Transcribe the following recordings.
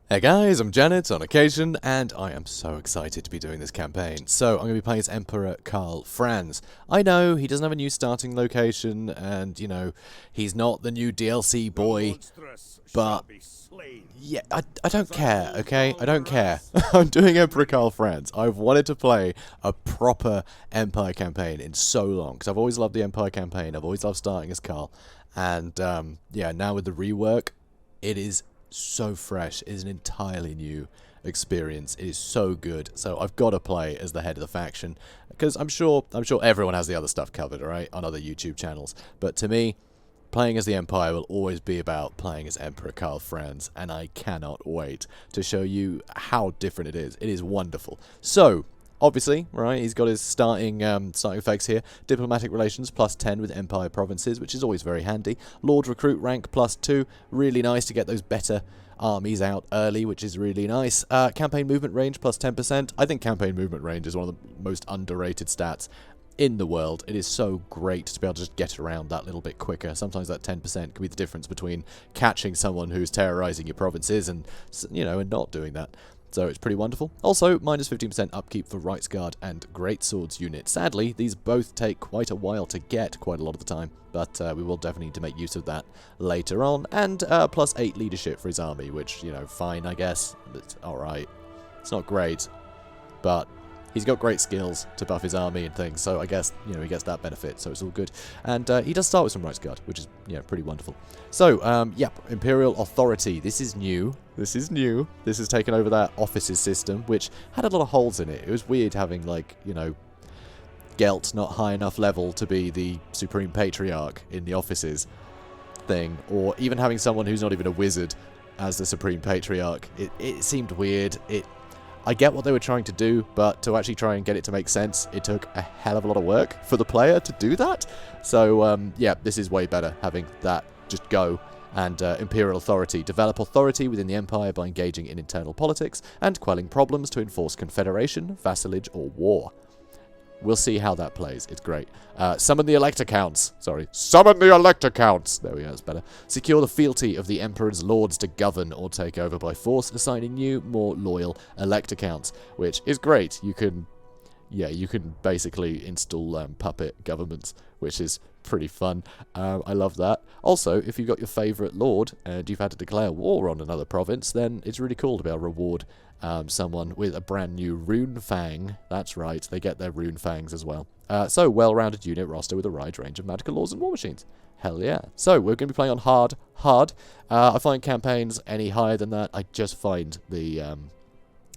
Hey guys, I'm JanetOnOccasion, and I am so excited to be doing this campaign. So, I'm going to be playing as Emperor Karl Franz. I know, he doesn't have a new starting location, and, you know, he's not the new DLC boy, but, yeah, I don't care, okay? I don't care. I'm doing Emperor Karl Franz. I've wanted to play a proper Empire campaign in so long, because I've always loved the Empire campaign, I've always loved starting as Karl, and, yeah, now with the rework, it is so fresh. It is an entirely new experience. It is so good. So I've got to play as the head of the faction because I'm sure everyone has the other stuff covered, right, on other YouTube channels. But to me, playing as the Empire will always be about playing as Emperor Karl Franz, and I cannot wait to show you how different it is. It is wonderful. So, obviously, right, he's got his starting effects here. Diplomatic relations +10 with Empire provinces, which is always very handy. Lord recruit rank +2, really nice to get those better armies out early, which is really nice. Campaign movement range +10%. I think campaign movement range is one of the most underrated stats in the world. It is so great to be able to just get around that little bit quicker. Sometimes that 10% can be the difference between catching someone who's terrorizing your provinces and, you know, and not doing that. So it's pretty wonderful. Also, minus 15% upkeep for Rights Guard and Greatswords unit. Sadly, these both take quite a while to get quite a lot of the time, but we will definitely need to make use of that later on. And +8 leadership for his army, which, you know, fine, I guess. It's alright. It's not great, but he's got great skills to buff his army and things, so I guess, you know, he gets that benefit, so it's all good. And he does start with some Rights Guard, which is, you know, pretty wonderful. So, yep, Imperial Authority. This is new. This is new. This has taken over that offices system, which had a lot of holes in it. It was weird having, like, you know, Gelt not high enough level to be the Supreme Patriarch in the offices thing, or even having someone who's not even a wizard as the Supreme Patriarch. It seemed weird. I get what they were trying to do, but to actually try and get it to make sense, it took a hell of a lot of work for the player to do that. So, yeah, this is way better, having that just go. And Imperial Authority. Develop authority within the Empire by engaging in internal politics and quelling problems to enforce confederation, vassalage, or war. We'll see how that plays. It's great. Summon the Elector Counts. Sorry. Summon the Elector Counts. There we go. That's better. Secure the fealty of the Emperor's lords to govern or take over by force, assigning new, more loyal Elector Counts, which is great. You can, yeah, you can basically install puppet governments, which is pretty fun. I love that. Also, if you've got your favourite lord and you've had to declare war on another province, then it's really cool to be able to reward someone with a brand new Rune Fang. That's right, they get their Rune Fangs as well. So, well-rounded unit roster with a wide range of magical laws and war machines. Hell yeah. So, we're going to be playing on hard. I find campaigns any higher than that, I just find the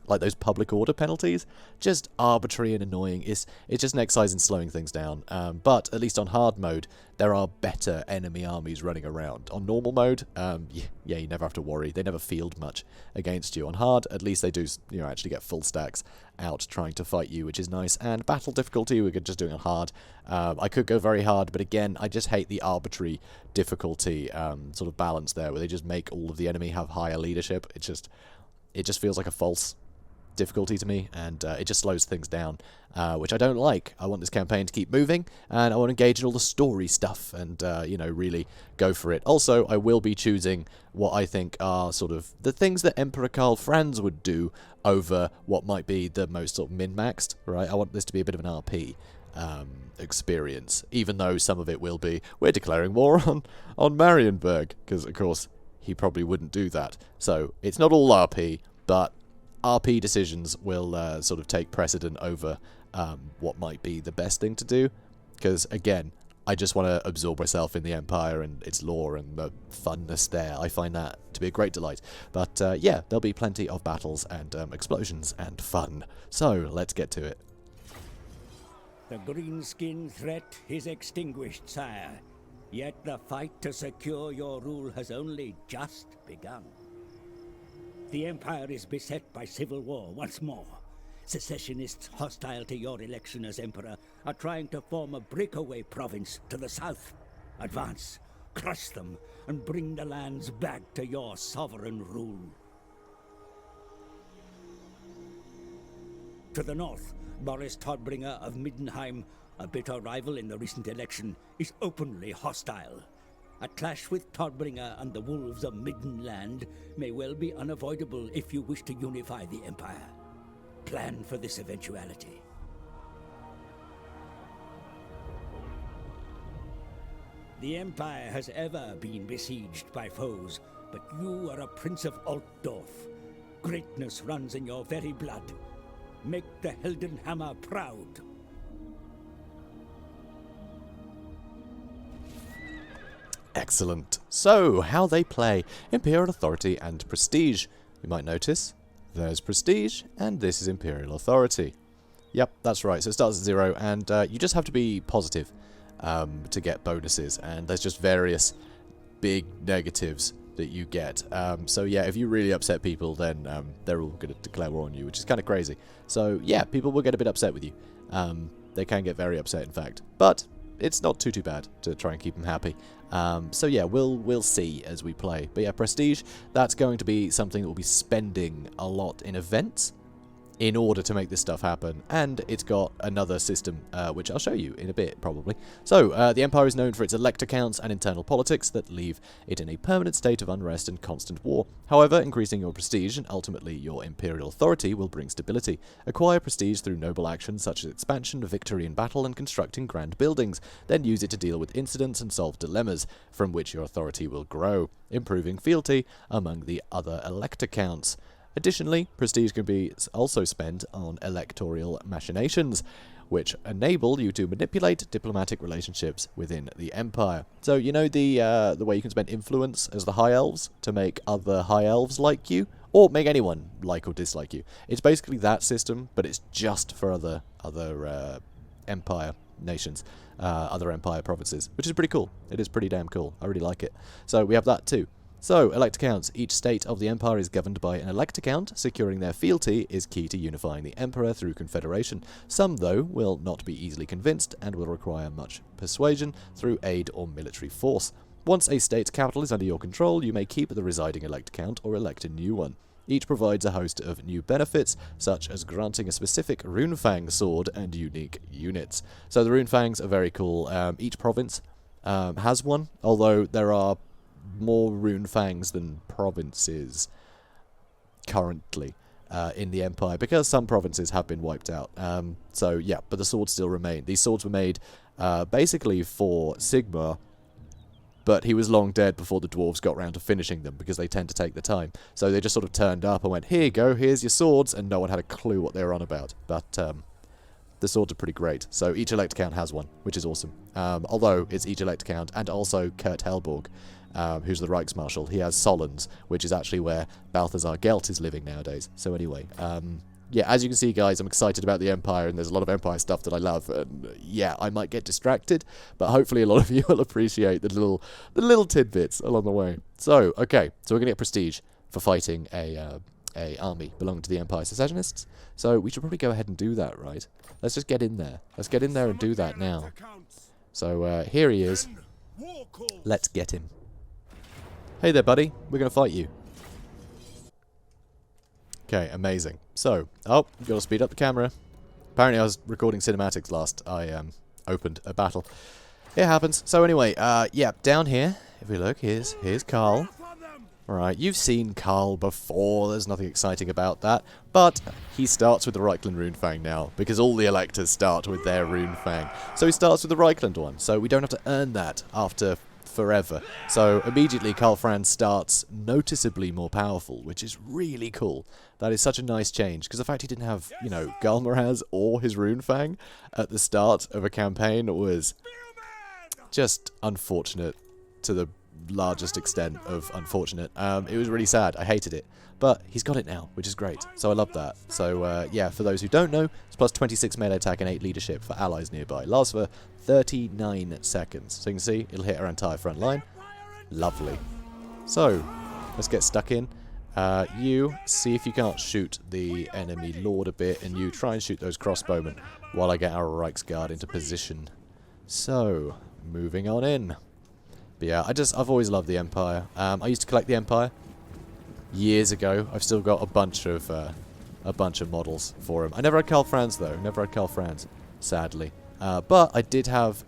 like those public order penalties, just arbitrary and annoying. It's just an exercise in slowing things down. But at least on hard mode, there are better enemy armies running around. On normal mode, yeah, you never have to worry. They never field much against you. On hard, at least they do, you know, actually get full stacks out trying to fight you, which is nice. And battle difficulty, we're just doing on hard. I could go very hard, but again, I just hate the arbitrary difficulty sort of balance there, where they just make all of the enemy have higher leadership. It just feels like a false difficulty to me, and it just slows things down, which I don't like. I want this campaign to keep moving, and I want to engage in all the story stuff and, you know, really go for it. Also, I will be choosing what I think are sort of the things that Emperor Karl Franz would do over what might be the most sort of min-maxed, right? I want this to be a bit of an RP experience, even though some of it will be, we're declaring war on Marienburg, because, of course, he probably wouldn't do that. So, it's not all RP, but RP decisions will sort of take precedent over what might be the best thing to do, because, again, I just want to absorb myself in the Empire and its lore and the funness there. I find that to be a great delight. But, yeah, there'll be plenty of battles and explosions and fun. So, let's get to it. The greenskin threat is extinguished, sire. Yet the fight to secure your rule has only just begun. The Empire is beset by civil war once more. Secessionists hostile to your election as Emperor are trying to form a breakaway province to the south. Advance, crush them, and bring the lands back to your sovereign rule. To the north, Boris of Middenheim, a bitter rival in the recent election, is openly hostile. A clash with Todbringer and the wolves of Middenland may well be unavoidable if you wish to unify the Empire. Plan for this eventuality. The Empire has ever been besieged by foes, but you are a Prince of Altdorf. Greatness runs in your very blood. Make the Heldenhammer proud. Excellent. So, how they play Imperial Authority and Prestige. You might notice there's Prestige and this is Imperial Authority. Yep, that's right. So it starts at 0 and you just have to be positive to get bonuses, and there's just various big negatives that you get. So yeah, if you really upset people, then they're all going to declare war on you, which is kind of crazy. So yeah, people will get a bit upset with you. They can get very upset, in fact. But it's not too bad to try and keep them happy. So yeah, we'll see as we play. But yeah, Prestige, that's going to be something that we'll be spending a lot in events in order to make this stuff happen, and it's got another system, which I'll show you in a bit, probably. So, the Empire is known for its elector counts and internal politics that leave it in a permanent state of unrest and constant war. However, increasing your prestige and ultimately your imperial authority will bring stability. Acquire prestige through noble actions such as expansion, victory in battle, and constructing grand buildings. Then use it to deal with incidents and solve dilemmas, from which your authority will grow, improving fealty among the other elector counts. Additionally, prestige can be also spent on electoral machinations, which enable you to manipulate diplomatic relationships within the Empire. So, you know the way you can spend influence as the High Elves to make other High Elves like you, or make anyone like or dislike you. It's basically that system, but it's just for other Empire nations, other Empire provinces, which is pretty cool. It is pretty damn cool. I really like it. So we have that too. So, elector counts. Each state of the Empire is governed by an elector count. Securing their fealty is key to unifying the Emperor through confederation. Some, though, will not be easily convinced and will require much persuasion through aid or military force. Once a state's capital is under your control, you may keep the residing elector count or elect a new one. Each provides a host of new benefits, such as granting a specific Runefang sword and unique units. So the Runefangs are very cool. Each province has one, although there are more Runefangs than provinces currently in the Empire, because some provinces have been wiped out. So yeah, but the swords still remain. These swords were made basically for SIGMAR, but he was long dead before the dwarves got round to finishing them, because they tend to take the time. So they just sort of turned up and went, here you go, here's your swords, and no one had a clue what they were on about. But the swords are pretty great. So each elector count has one, which is awesome. Although it's each elector count, and also Kurt Helborg, who's the Reichsmarshal. He has Solons, which is actually where Balthazar Gelt is living nowadays. So anyway, yeah, as you can see, guys, I'm excited about the Empire, and there's a lot of Empire stuff that I love, and yeah, I might get distracted, but hopefully a lot of you will appreciate the little tidbits along the way. So, okay, so we're going to get prestige for fighting a army belonging to the Empire Secessionists, so we should probably go ahead and do that, right? Let's just get in there. Let's get in there and do that now. So, here he is. Let's get him. Hey there, buddy. We're going to fight you. Okay, amazing. So, oh, got to speed up the camera. Apparently I was recording cinematics last I opened a battle. It happens. So anyway, yeah, down here, if we look, here's Karl. Alright, you've seen Karl before, there's nothing exciting about that, but he starts with the Reichland Runefang now, because all the electors start with their Runefang. So he starts with the Reichland one, so we don't have to earn that after forever. So immediately Karl Franz starts noticeably more powerful, which is really cool. That is such a nice change, because the fact he didn't have, you know, Galmaraz or his Runefang at the start of a campaign was just unfortunate to the largest extent of unfortunate. It was really sad. I hated it. But he's got it now, which is great. So I love that. So, yeah, for those who don't know, it's plus 26 melee attack and 8 leadership for allies nearby. Lasts for 39 seconds. So you can see, it'll hit our entire front line. Lovely. So, let's get stuck in. You, see if you can't shoot the enemy lord a bit, and you try and shoot those crossbowmen while I get our Reichsguard into position. So, moving on in. But yeah, I've always loved the Empire. I used to collect the Empire years ago. I've still got a bunch of models for him. I never had Karl Franz though. Never had Karl Franz, sadly. But I did have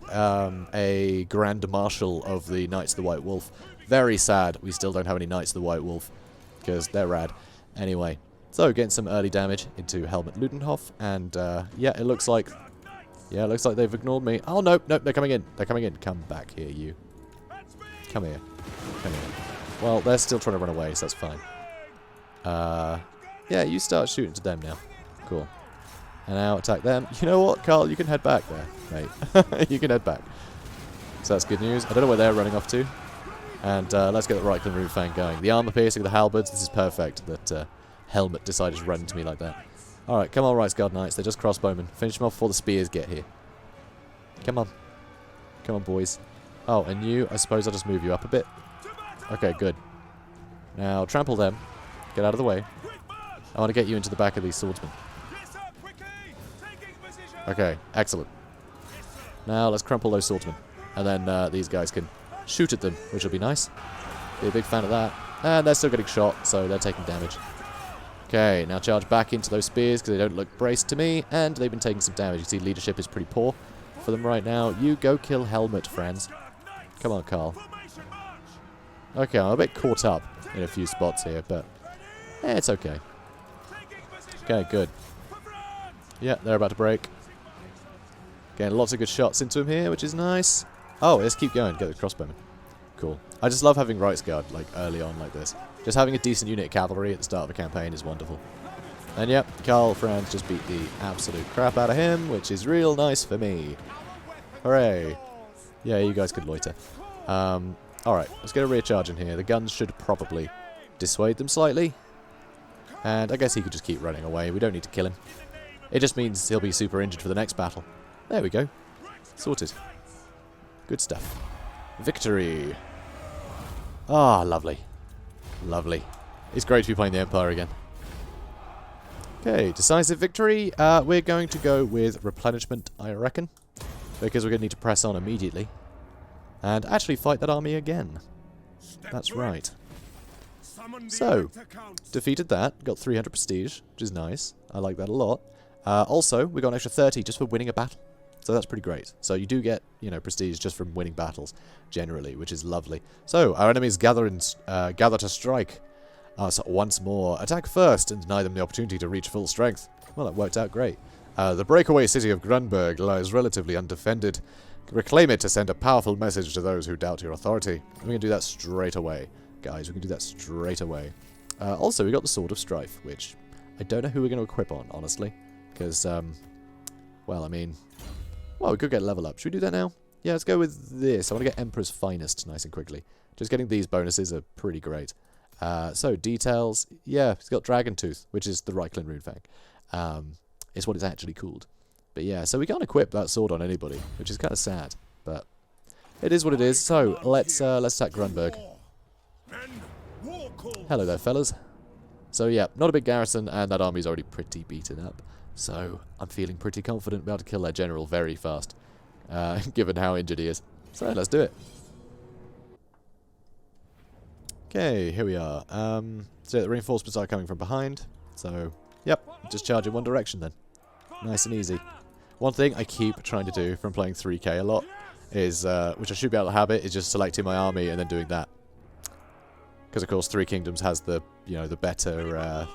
a Grand Marshal of the Knights of the White Wolf. Very sad we still don't have any Knights of the White Wolf, because they're rad. Anyway, so getting some early damage into Helmut Ludenhoff, and yeah, it looks like they've ignored me. Oh, no, no, they're coming in. They're coming in. Come back here, you. Come here. Come here. Well, they're still trying to run away, so that's fine. Yeah, you start shooting to them now. Cool. And now attack them. You know what, Carl? You can head back there, mate. You can head back. So that's good news. I don't know where they're running off to. And let's get the Reikland Runefang going. The armor piercing, the halberds. This is perfect that Helmut decided to run into me like that. Alright, come on, Reichsguard Knights. They're just crossbowmen. Finish them off before the spears get here. Come on. Come on, boys. Oh, and you, I suppose I'll just move you up a bit. Okay, good. Now, trample them. Get out of the way. I want to get you into the back of these swordsmen. Okay, excellent. Now, let's crumple those swordsmen. And then these guys can shoot at them, which will be nice. Be a big fan of that. And they're still getting shot, so they're taking damage. Okay, now charge back into those spears because they don't look braced to me, and they've been taking some damage. You see leadership is pretty poor for them right now. You go kill Helmut, friends. Come on, Karl. Okay, I'm a bit caught up in a few spots here, but it's okay. Okay, good. Yeah, they're about to break. Getting lots of good shots into him here, which is nice. Oh, let's keep going. Get the crossbowman. Cool. I just love having Reichsguard, like, early on like this. Just having a decent unit of cavalry at the start of a campaign is wonderful. And yep, Karl Franz just beat the absolute crap out of him, which is real nice for me. Hooray. Yeah, you guys could loiter. Alright, let's get a rear charge in here. The guns should probably dissuade them slightly. And I guess he could just keep running away. We don't need to kill him. It just means he'll be super injured for the next battle. There we go. Sorted. Good stuff. Victory. Ah, lovely. Lovely. It's great to be playing the Empire again. Okay, decisive victory. We're going to go with replenishment, I reckon. Because we're going to need to press on immediately. And actually fight that army again. That's right. So, defeated that. Got 300 prestige, which is nice. I like that a lot. Also, we got an extra 30 just for winning a battle. So that's pretty great. So you do get, you know, prestige just from winning battles, generally, which is lovely. So, our enemies gather to strike us once more. Attack first and deny them the opportunity to reach full strength. Well, that worked out great. The breakaway city of Grunberg lies relatively undefended. Reclaim it to send a powerful message to those who doubt your authority. And we can do that straight away. Guys, we can do that straight away. Also, we got the Sword of Strife, which I don't know who we're going to equip on, honestly. Because, well, I mean... Well, we could get level up. Should we do that now? Yeah, let's go with this. I want to get Emperor's Finest nice and quickly. Just getting these bonuses are pretty great. So, details. Yeah, it's got Dragon Tooth, which is the Reikland Runefang. It's what it's actually called. But yeah, so we can't equip that sword on anybody, which is kind of sad. But it is what it is. So, let's attack Grunberg. Hello there, fellas. So yeah, not a big garrison, and that army's already pretty beaten up. So, I'm feeling pretty confident we'll be able to kill their general very fast, given how injured he is. So, let's do it. Okay, here we are. So, the reinforcements are coming from behind. So, yep, just charge in one direction then. Nice and easy. One thing I keep trying to do from playing 3K a lot is, which I should be able to habit, is just selecting my army and then doing that. Because, of course, Three Kingdoms has the, you know, the better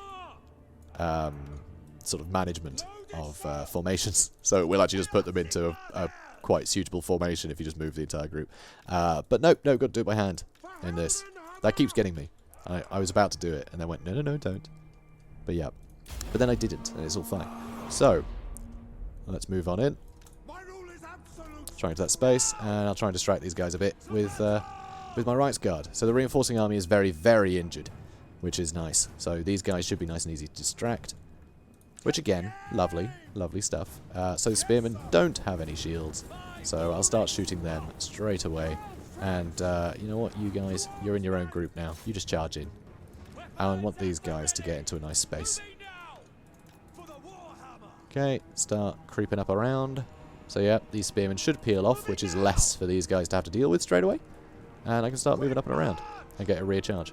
sort of management of formations. So we'll actually just put them into a quite suitable formation if you just move the entire group. But no, got to do it by hand in this. That keeps getting me. I was about to do it, and then went, no, don't. But yeah. But then I didn't, and it's all fine. So, let's move on in. Try into that space, and I'll try and distract these guys a bit with my Reichsguard. So the reinforcing army is very, very injured, which is nice. So these guys should be nice and easy to distract. Which again, lovely, lovely stuff. So the spearmen don't have any shields, so I'll start shooting them straight away. And you know what, you guys, you're in your own group now. You just charge in. I want these guys to get into a nice space. Okay, start creeping up around. So yeah, these spearmen should peel off, which is less for these guys to have to deal with straight away. And I can start moving up and around and get a rear charge,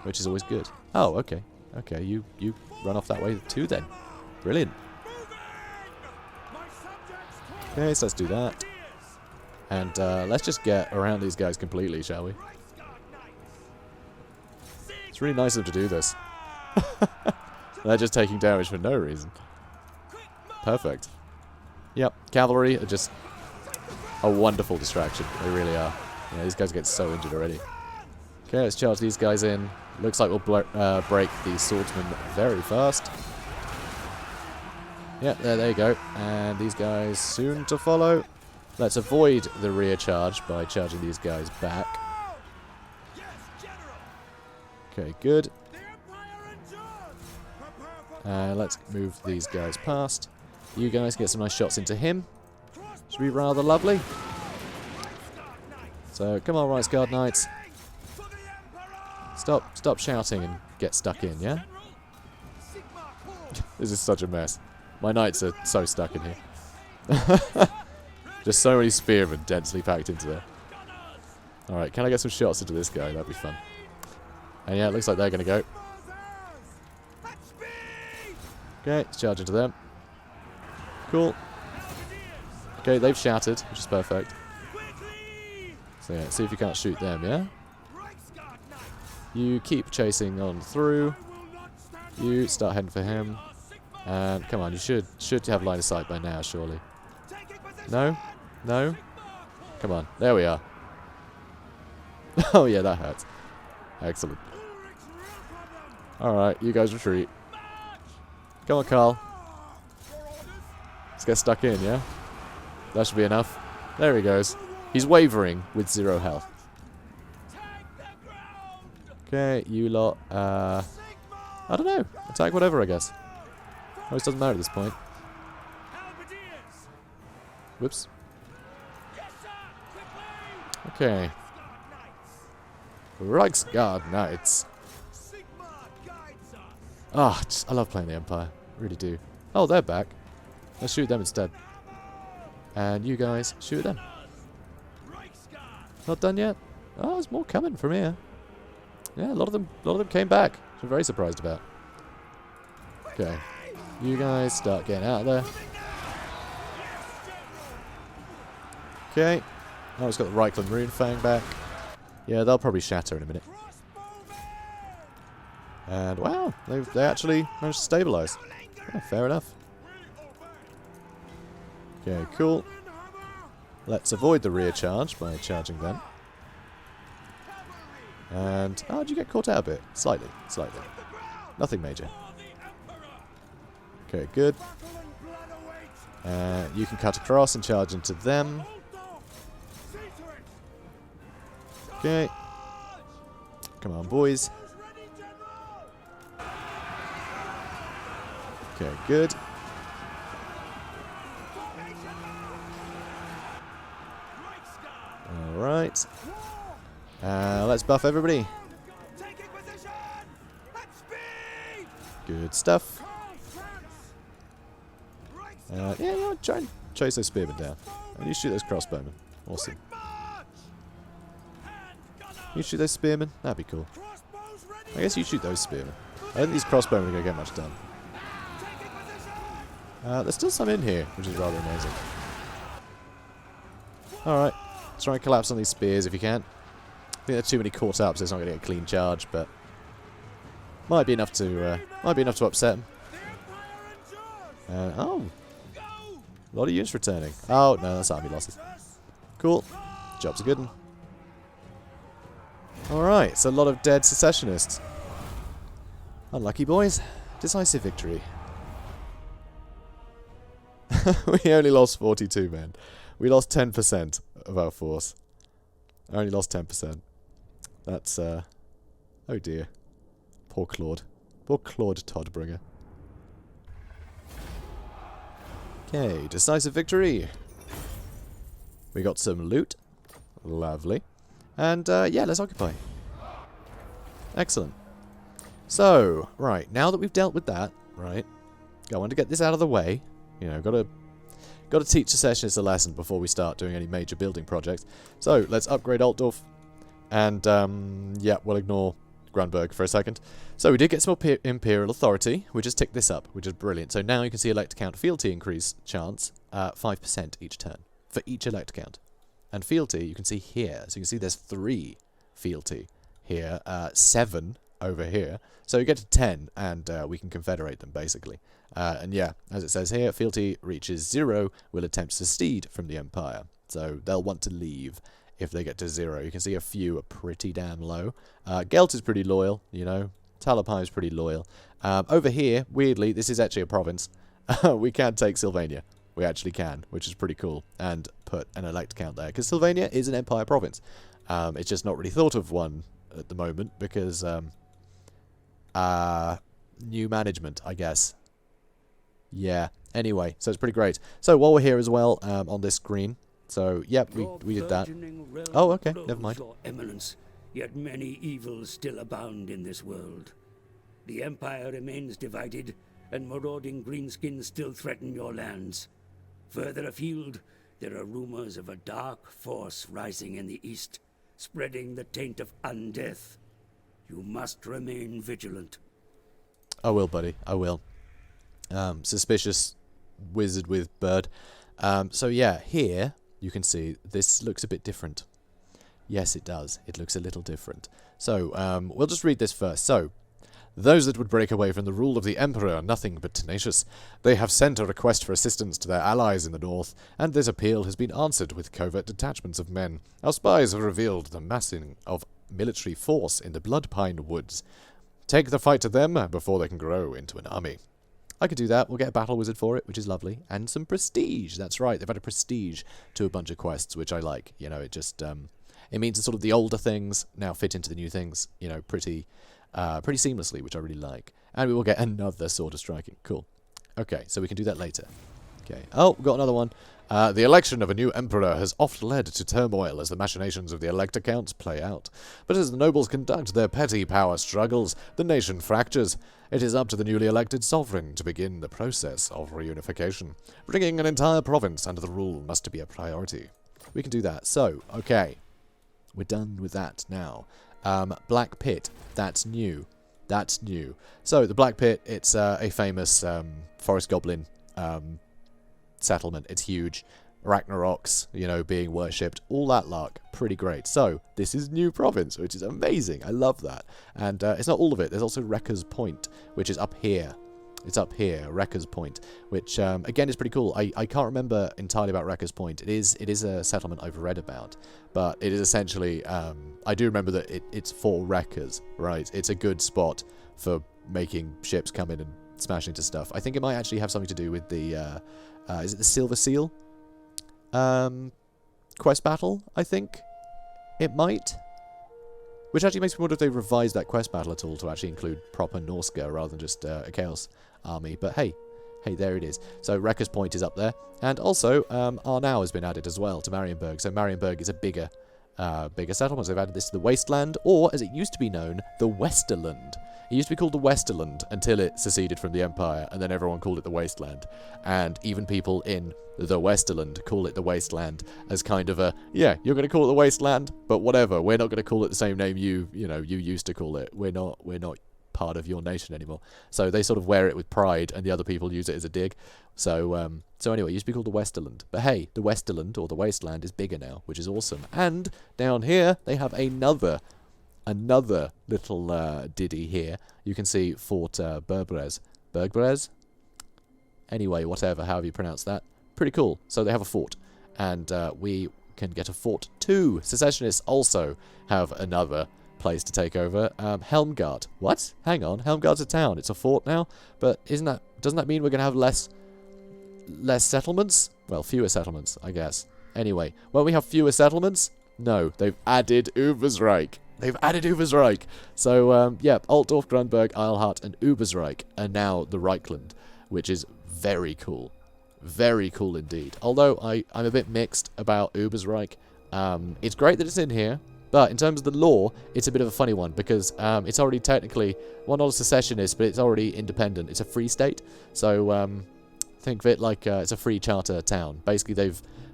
which is always good. Oh, okay. Okay, you run off that way too then. Brilliant. Okay, so let's do that. And let's just get around these guys completely, shall we? It's really nice of them to do this. They're just taking damage for no reason. Perfect. Yep, cavalry are just a wonderful distraction. They really are. Yeah, these guys get so injured already. Okay, let's charge these guys in. Looks like we'll break the swordsman very fast. Yep, there you go. And these guys soon to follow. Let's avoid the rear charge by charging these guys back. Okay, good. Let's move these guys past. You guys get some nice shots into him. Should be rather lovely. So, come on, Rice Guard Knights. Stop shouting and get stuck in, yeah? This is such a mess. My knights are so stuck in here. Just so many spearmen densely packed into there. Alright, can I get some shots into this guy? That'd be fun. And yeah, it looks like they're going to go. Okay, let's charge into them. Cool. Okay, they've shattered, which is perfect. So yeah, see if you can't shoot them, yeah? You keep chasing on through. You start heading for him. And come on, you should have line of sight by now, surely. No? No? Come on, there we are. Oh yeah, that hurts. Excellent. Alright, you guys retreat. Come on, Karl. Let's get stuck in, yeah? That should be enough. There he goes. He's wavering with 0 health. Okay, you lot, I don't know. Attack whatever, I guess. Always doesn't matter at this point. Whoops. Okay. Reichsguard Knights. Ah, I love playing the Empire. Really do. Oh, they're back. Let's shoot them instead. And you guys, shoot them. Not done yet? Oh, there's more coming from here. Yeah, a lot of them came back, which I'm very surprised about. Okay. You guys start getting out of there. Okay. Oh, it's got the Reikland Rune Fang back. Yeah, they'll probably shatter in a minute. And wow, they actually managed to stabilize. Yeah, fair enough. Okay, cool. Let's avoid the rear charge by charging them. And oh, did you get caught out a bit? Slightly. Nothing major. Okay, good. You can cut across and charge into them. Okay. Come on, boys. Okay, good. Alright. Let's buff everybody. Good stuff. Yeah, you know, try and chase those spearmen down. And you shoot those crossbowmen. Awesome. You shoot those spearmen? That'd be cool. I guess you shoot those spearmen. I don't think these crossbowmen are going to get much done. There's still some in here, which is rather amazing. Alright. Try and collapse on these spears if you can. I think there's too many caught up, so it's not going to get a clean charge, but might be enough to upset them. Oh, a lot of units returning. Oh no, that's army losses. Cool, job's a good one. All right, so a lot of dead secessionists. Unlucky boys. Decisive victory. We only lost 42 men. We lost 10% of our force. I only lost 10%. That's, oh dear. Poor Claude. Poor Claude Todbringer. Okay, decisive victory. We got some loot. Lovely. And, yeah, let's occupy. Excellent. So, right, now that we've dealt with that, right, I want to get this out of the way. You know, got to teach the secessionists a lesson before we start doing any major building projects. So, let's upgrade Altdorf. And, yeah, we'll ignore Grunberg for a second. So, we did get some Imperial Authority. We just ticked this up, which is brilliant. So, now you can see Elector Count fealty increase chance 5% each turn for each elect count. And fealty, you can see here. So you can see there's 3 fealty here, 7 over here. So you get to 10, and we can confederate them, basically. And yeah, as it says here, fealty reaches 0, will attempt to secede from the Empire. So they'll want to leave if they get to 0. You can see a few are pretty damn low. Gelt is pretty loyal, you know. Talapai is pretty loyal. Over here, weirdly, this is actually a province. We can take Sylvania. We actually can, which is pretty cool. And put an elect count there. Because Sylvania is an Empire province. It's just not really thought of one at the moment because new management, I guess. Yeah. Anyway, so it's pretty great. So while we're here as well on this screen, so yep, we did that. Oh, okay, never mind. Your Eminence, yet many evils still abound in this world. The Empire remains divided, and marauding greenskins still threaten your lands. Further afield, there are rumors of a dark force rising in the east, spreading the taint of undeath. You must remain vigilant. I will, buddy. I will. Suspicious wizard with bird. So yeah, here you can see this looks a bit different. Yes, it does. It looks a little different. So we'll just read this first. So, those that would break away from the rule of the Emperor are nothing but tenacious. They have sent a request for assistance to their allies in the north, and this appeal has been answered with covert detachments of men. Our spies have revealed the massing of military force in the Bloodpine Woods. Take the fight to them before they can grow into an army. I could do that. We'll get a battle wizard for it, which is lovely. And some prestige. That's right. They've added prestige to a bunch of quests, which I like. You know, it just, it means that sort of the older things now fit into the new things, you know, pretty seamlessly, which I really like. And we will get another Sword of Striking. Cool. Okay, so we can do that later. Okay. Oh, we've got another one. The election of a new emperor has oft led to turmoil as the machinations of the elector counts play out. But as the nobles conduct their petty power struggles, the nation fractures. It is up to the newly elected sovereign to begin the process of reunification. Bringing an entire province under the rule must be a priority. We can do that. So, okay. We're done with that now. Black Pit. That's new. That's new. So, the Black Pit, it's a famous forest goblin settlement. It's huge. Ragnaroks, you know, being worshipped. All that luck. Pretty great. So, this is new province, which is amazing. I love that. And it's not all of it. There's also Wrecker's Point, which is up here. It's up here, Wrecker's Point, which, again, is pretty cool. I can't remember entirely about Wrecker's Point. It is a settlement I've read about, but it is essentially, I do remember that it's for wreckers, right? It's a good spot for making ships come in and smash into stuff. I think it might actually have something to do with the, is it the Silver Seal? Quest battle, I think it might. Which actually makes me wonder if they revised that quest battle at all to actually include proper Norska rather than just a Chaos army. But hey, there it is. So Wrecker's Point is up there. And also, Arnau has been added as well to Marienburg. So Marienburg is a bigger settlement. So they've added this to the Wasteland, or as it used to be known, the Westerland. It used to be called the Westerland until it seceded from the Empire, and then everyone called it the Wasteland. And even people in the Westerland call it the Wasteland as kind of a, yeah, you're going to call it the Wasteland, but whatever, we're not going to call it the same name you used to call it. We're not part of your nation anymore. So they sort of wear it with pride, and the other people use it as a dig. So anyway, it used to be called the Westerland. But hey, the Westerland, or the Wasteland, is bigger now, which is awesome. And down here, they have another little ditty here. You can see Fort Bergbrez? Anyway, whatever, however you pronounce that. Pretty cool. So they have a fort. And we can get a fort too. Secessionists also have another place to take over. Helmgard. What? Hang on. Helmgard's a town. It's a fort now? But doesn't that mean we're going to have less settlements? Well, fewer settlements, I guess. Anyway, when we have fewer settlements, no, they've added Ubersreik. So, yeah, Altdorf, Grunberg, Eilhart, and Ubersreik are now the Reichland, which is very cool. Very cool indeed. Although I'm a bit mixed about Ubersreik. It's great that it's in here, but in terms of the law, it's a bit of a funny one because it's already technically, well, not a secessionist, but it's already independent. It's a free state, so think of it like it's a free charter town. Basically,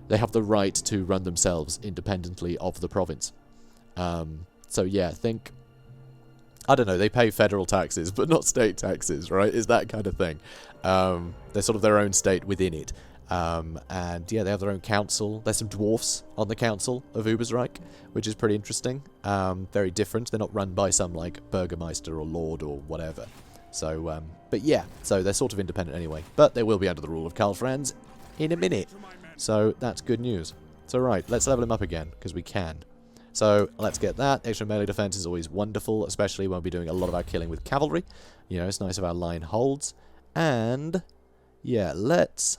they have the right to run themselves independently of the province. So yeah, I don't know, they pay federal taxes, but not state taxes, right? Is that kind of thing. They're sort of their own state within it. And yeah, they have their own council. There's some dwarfs on the council of Ubersreik, which is pretty interesting. Very different. They're not run by some like burgermeister or lord or whatever. So, but yeah, so they're sort of independent anyway. But they will be under the rule of Karl Franz in a minute. So that's good news. So right, let's level him up again, because we can. So let's get that. Extra melee defense is always wonderful, especially when we're doing a lot of our killing with cavalry. You know, it's nice if our line holds. And yeah, let's...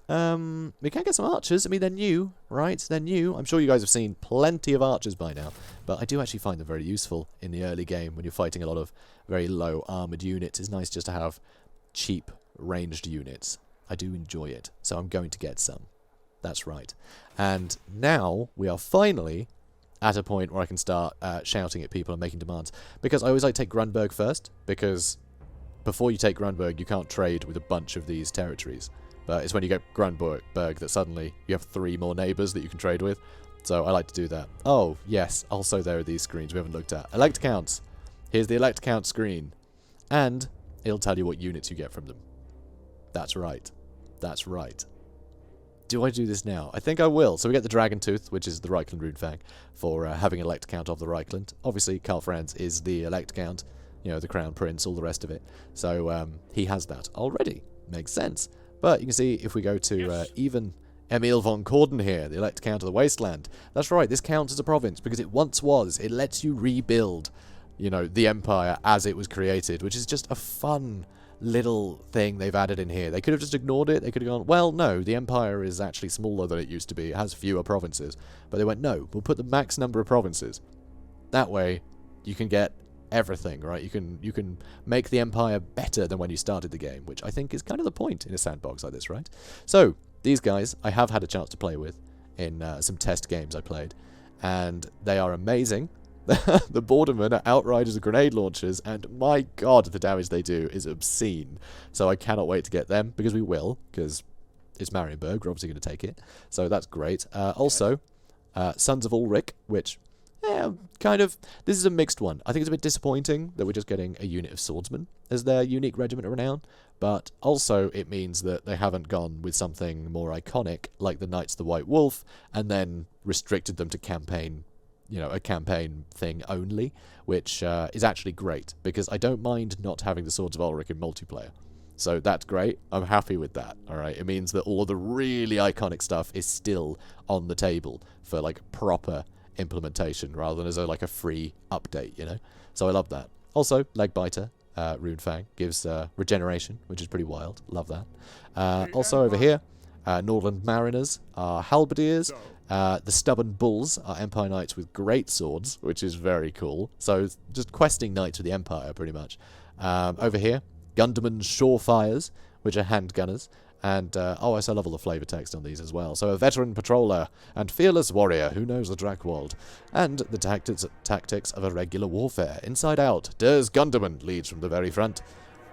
we can get some archers. I mean, they're new, right? They're new. I'm sure you guys have seen plenty of archers by now, but I do actually find them very useful in the early game when you're fighting a lot of very low armored units. It's nice just to have cheap ranged units. I do enjoy it, so I'm going to get some. That's right. And now we are finally at a point where I can start shouting at people and making demands, because I always like to take Grunberg first, because before you take Grunberg, you can't trade with a bunch of these territories. But it's when you get Grunberg that suddenly you have 3 more neighbours that you can trade with. So I like to do that. Oh, yes. Also, there are these screens we haven't looked at. ELECTOR COUNTS. Here's the ELECTOR COUNTS screen. And it'll tell you what units you get from them. That's right. That's right. Do I do this now? I think I will. So we get the Dragon Tooth, which is the Reichland rune fang, for having an ELECTOR COUNT of the Reichland. Obviously, Karl Franz is the ELECTOR COUNT. You know, the Crown Prince, all the rest of it. So he has that already. Makes sense. But you can see if we go to even Emil von Corden here, the ELECTOR COUNT of the Wasteland. That's right, this counts as a province because it once was. It lets you rebuild, you know, the empire as it was created, which is just a fun little thing they've added in here. They could have just ignored it. They could have gone, well, no, the empire is actually smaller than it used to be. It has fewer provinces. But they went, no, we'll put the max number of provinces. That way, you can get everything, right? You can make the empire better than when you started the game, which I think is kind of the point in a sandbox like this, right? So these guys I have had a chance to play with in some test games I played, and they are amazing. The bordermen are outriders of grenade launchers, and my god, the damage they do is obscene. So I cannot wait to get them, because we will, because it's Marienburg, we're obviously going to take it. So that's great. Also, Sons of Ulrich, which yeah, kind of, this is a mixed one. I think it's a bit disappointing that we're just getting a unit of swordsmen as their unique regiment of renown, but also it means that they haven't gone with something more iconic, like the Knights of the White Wolf, and then restricted them to campaign, you know, a campaign thing only, which is actually great, because I don't mind not having the Swords of Ulrich in multiplayer. So that's great. I'm happy with that, alright? It means that all of the really iconic stuff is still on the table for, like, proper implementation rather than as like a free update, you know. So I love that. Also, Legbiter, Rune Fang gives regeneration, which is pretty wild. Love that. Also over here, Northern Mariners are halberdiers. The Stubborn Bulls are Empire Knights with great swords, which is very cool. So just questing Knights of the Empire, pretty much. Over here, Gunderman Shorefires, which are handgunners. And, oh, I so love all the flavour text on these as well. So a veteran patroller and fearless warrior who knows the Drakwold. And the tactics of a regular warfare. Inside out, Ders Gunderman leads from the very front.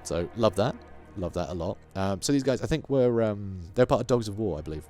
So, love that. Love that a lot. So these guys, I think they're part of Dogs of War, I believe.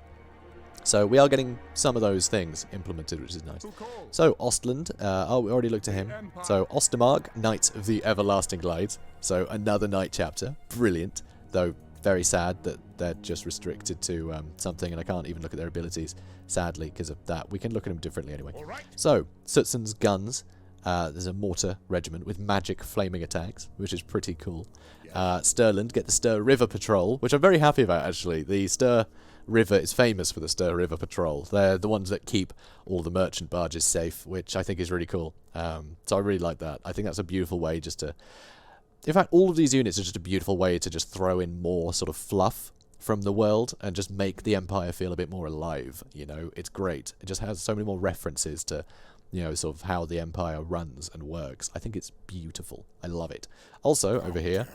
So we are getting some of those things implemented, which is nice. So Ostland, oh, we already looked at him. So Ostermark, Knights of the Everlasting Light. So another knight chapter. Brilliant. Though very sad that they're just restricted to something, and I can't even look at their abilities, sadly, because of that. We can look at them differently anyway. So, Sutzen's guns. There's a mortar regiment with magic flaming attacks, which is pretty cool. Stirland get the Stir River Patrol, which I'm very happy about, actually. The Stir River is famous for the Stir River Patrol. They're the ones that keep all the merchant barges safe, which I think is really cool. So I really like that. I think that's a beautiful way just to... In fact, all of these units are just a beautiful way to just throw in more sort of fluff from the world and just make the Empire feel a bit more alive, you know? It's great. It just has so many more references to, you know, sort of how the Empire runs and works. I think it's beautiful. I love it. Also, over here,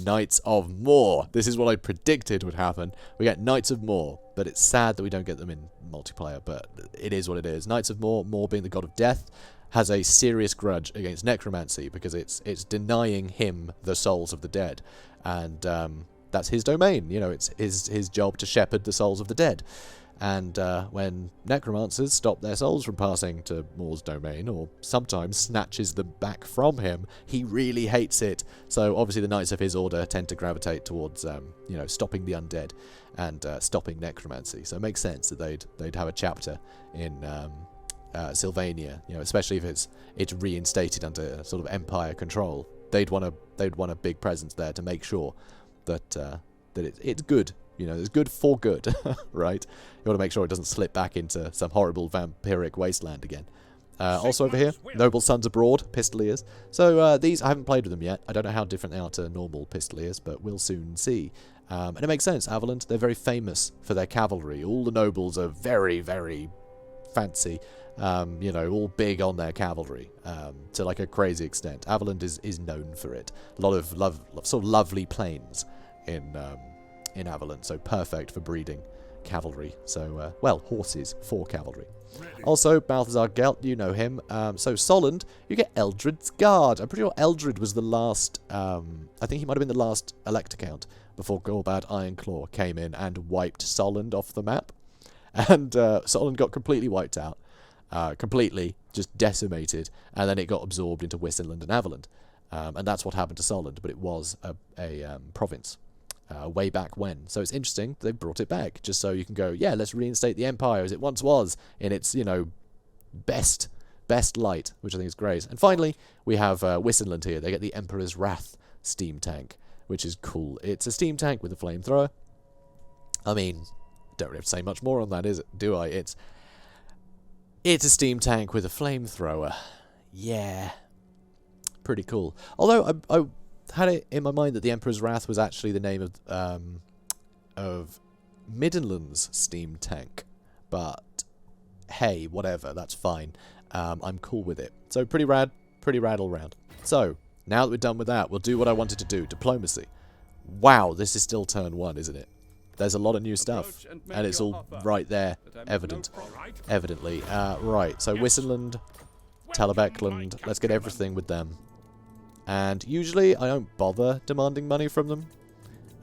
Knights of More. This is what I predicted would happen. We get Knights of More, but it's sad that we don't get them in multiplayer, but it is what it is. Knights of More, More being the god of death, has a serious grudge against necromancy because it's denying him the souls of the dead, and that's his domain. You know, it's his job to shepherd the souls of the dead. And when necromancers stop their souls from passing to Mor's domain, or sometimes snatches them back from him, he really hates it. So obviously the knights of his order tend to gravitate towards, you know, stopping the undead and stopping necromancy. So it makes sense that they'd have a chapter in Sylvania, you know, especially if it's reinstated under sort of Empire control. They'd want a big presence there to make sure that it's good. You know, it's good for good, right? You want to make sure it doesn't slip back into some horrible vampiric wasteland again. Also over here, Noble Sons Abroad, Pistoliers. So these, I haven't played with them yet. I don't know how different they are to normal Pistoliers, but we'll soon see. And it makes sense. Averland, they're very famous for their cavalry. All the nobles are very, very fancy. You know, all big on their cavalry to like a crazy extent. Averland is known for it. A lot of sort of lovely plains in Averland, so perfect for breeding cavalry. So, well, horses for cavalry. Also, Balthazar Gelt, you know him. So, Solland, you get Eldred's Guard. I'm pretty sure Eldred was the last, I think he might have been the last Elector Count before Gorbad Ironclaw came in and wiped Solland off the map. And Solland got completely wiped out. Completely, just decimated, and then it got absorbed into Wissenland and Averland. And that's what happened to Solland, but it was a province. Way back when. So it's interesting they brought it back, just so you can go, yeah, let's reinstate the Empire as it once was, in its, you know, best light, which I think is great. And finally, we have Wissenland here. They get the Emperor's Wrath steam tank, which is cool. It's a steam tank with a flamethrower. I mean, don't really have to say much more on that, do I? It's a steam tank with a flamethrower. Yeah. Pretty cool. Although, I had it in my mind that the Emperor's Wrath was actually the name of Middenland's steam tank, but hey, whatever, that's fine. I'm cool with it. So pretty rad all round. So now that we're done with that, we'll do what I wanted to do: diplomacy. Wow, this is still turn 1, isn't it? There's a lot of new stuff, and it's all right there, evidently. Right, so Wissenland, Telebeckland, let's get everything with them. And usually I don't bother demanding money from them.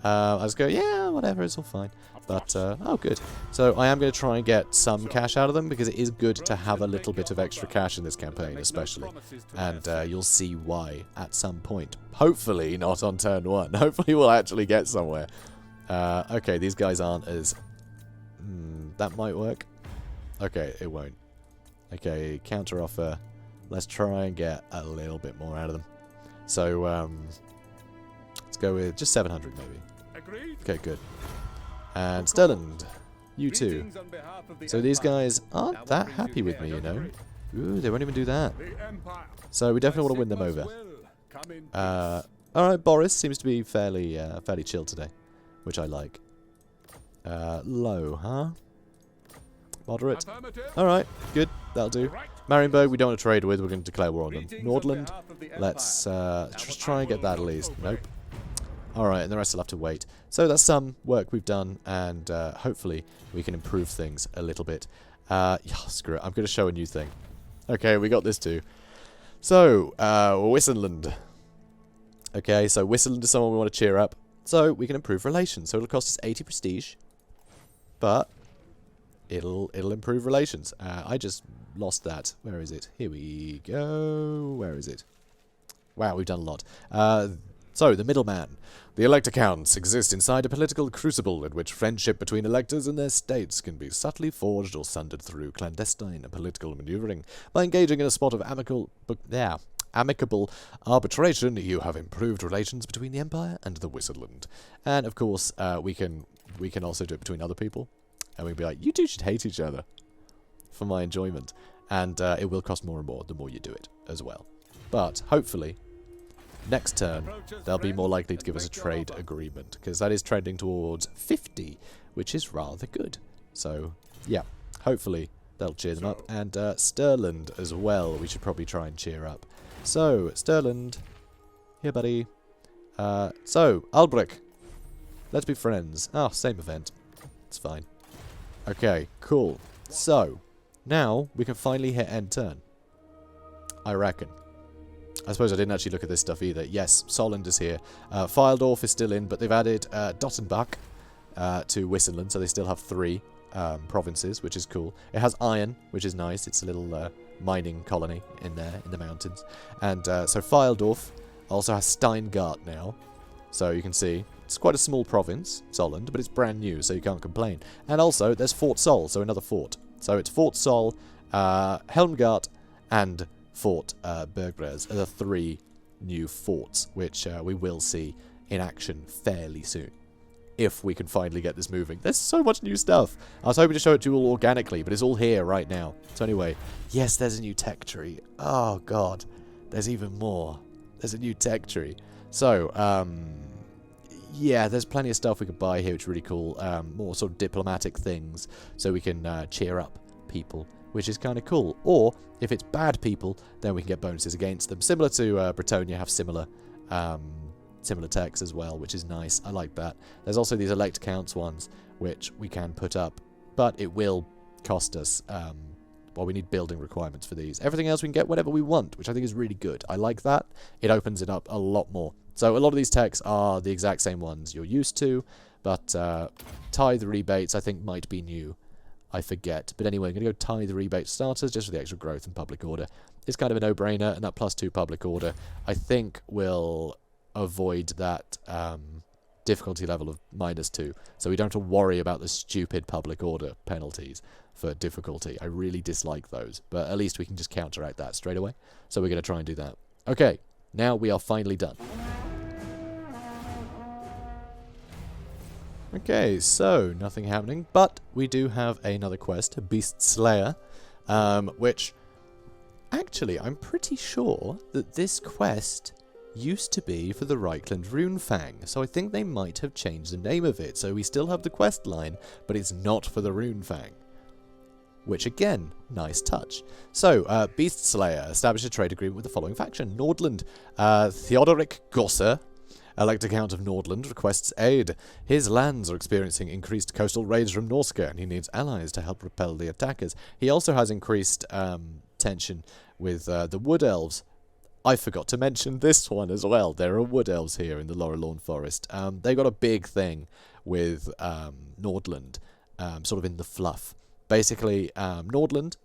I just go, yeah, whatever, it's all fine. But, oh, good. So I am going to try and get some cash out of them, because it is good to have a little bit of extra cash in this campaign, especially. And you'll see why at some point. Hopefully not on turn 1. Hopefully we'll actually get somewhere. Okay, these guys aren't as... that might work. Okay, it won't. Okay, counter offer. Let's try and get a little bit more out of them. So, let's go with just 700 maybe. Agreed. Okay, good. And Sterland, you too. So these guys aren't that happy with me, you know. Ooh, they won't even do that. So we definitely want to win them over. Alright, Boris seems to be fairly chill today, which I like. Low, huh? Moderate. Alright, good. That'll do. Marienburg, we don't want to trade with. We're going to declare war on them. Nordland, let's just try and get that at least. Nope. Alright, and the rest will have to wait. So that's some work we've done, and hopefully we can improve things a little bit. Yeah, screw it. I'm going to show a new thing. Okay, we got this too. So, Wissenland. Okay, so Wissenland is someone we want to cheer up. So, we can improve relations. So it'll cost us 80 prestige. But it'll improve relations. I just lost that. Where is it? Here we go. Where is it? Wow, we've done a lot. So, the middleman. The Elector Counts exist inside a political crucible in which friendship between electors and their states can be subtly forged or sundered through clandestine political maneuvering. By engaging in a spot of amicable arbitration, you have improved relations between the Empire and the Wissenland. And, of course, we can also do it between other people. And we'd be like, you two should hate each other for my enjoyment. And it will cost more and more the more you do it as well. But, hopefully, next turn, they'll be more likely to give us a trade agreement, because that is trending towards 50, which is rather good. So, yeah, hopefully that'll cheer them up. And Sterland as well, we should probably try and cheer up. So, Sterland, here, buddy. So, Albrecht, let's be friends. Oh, same event. It's fine. Okay, cool. So, now we can finally hit end turn. I reckon. I suppose I didn't actually look at this stuff either. Yes, Solland is here. Altdorf is still in, but they've added Dottenbach to Wissenland, so they still have 3. provinces, which is cool. It has iron, which is nice. It's a little mining colony in there, in the mountains. And so Altdorf also has Steingart now. So you can see, it's quite a small province, Solland, but it's brand new, so you can't complain. And also, there's Fort Sol, so another fort. So it's Fort Sol, Helmgart, and Fort Bergres are the 3 new forts, which we will see in action fairly soon. If we can finally get this moving. There's so much new stuff. I was hoping to show it to you all organically, but it's all here right now. So anyway, yes, there's a new tech tree. Oh, God. There's even more. There's a new tech tree. So, yeah, there's plenty of stuff we could buy here, which is really cool. More sort of diplomatic things, so we can cheer up people, which is kind of cool. Or, if it's bad people, then we can get bonuses against them. Similar to Bretonnia, have similar techs as well, which is nice. I like that. There's also these ELECTOR COUNTS ones, which we can put up, but it will cost us, well, we need building requirements for these. Everything else we can get whatever we want, which I think is really good. I like that. It opens it up a lot more. So a lot of these techs are the exact same ones you're used to, but tithe rebates I think might be new. I forget. But anyway, I'm going to go tithe rebate starters just for the extra growth and public order. It's kind of a no-brainer, and that +2 public order I think will avoid that difficulty level of -2, so we don't have to worry about the stupid public order penalties for difficulty. I really dislike those, but at least we can just counteract that straight away. So we're going to try and do that. Okay, now we are finally done. Okay, so nothing happening, but we do have another quest, Beast Slayer, which actually I'm pretty sure that this quest used to be for the Reichland Runefang, so I think they might have changed the name of it, so we still have the quest line, but it's not for the Runefang. Which again, nice touch. So, Beast Slayer established a trade agreement with the following faction. Nordland, Theodoric Gosser, Elector Count of Nordland, requests aid. His lands are experiencing increased coastal raids from Norska, and he needs allies to help repel the attackers. He also has increased tension with the Wood Elves. I forgot to mention this one as well. There are Wood Elves here in the Laurelorn Forest. They've got a big thing with Nordland, sort of in the fluff. Basically, Nordland,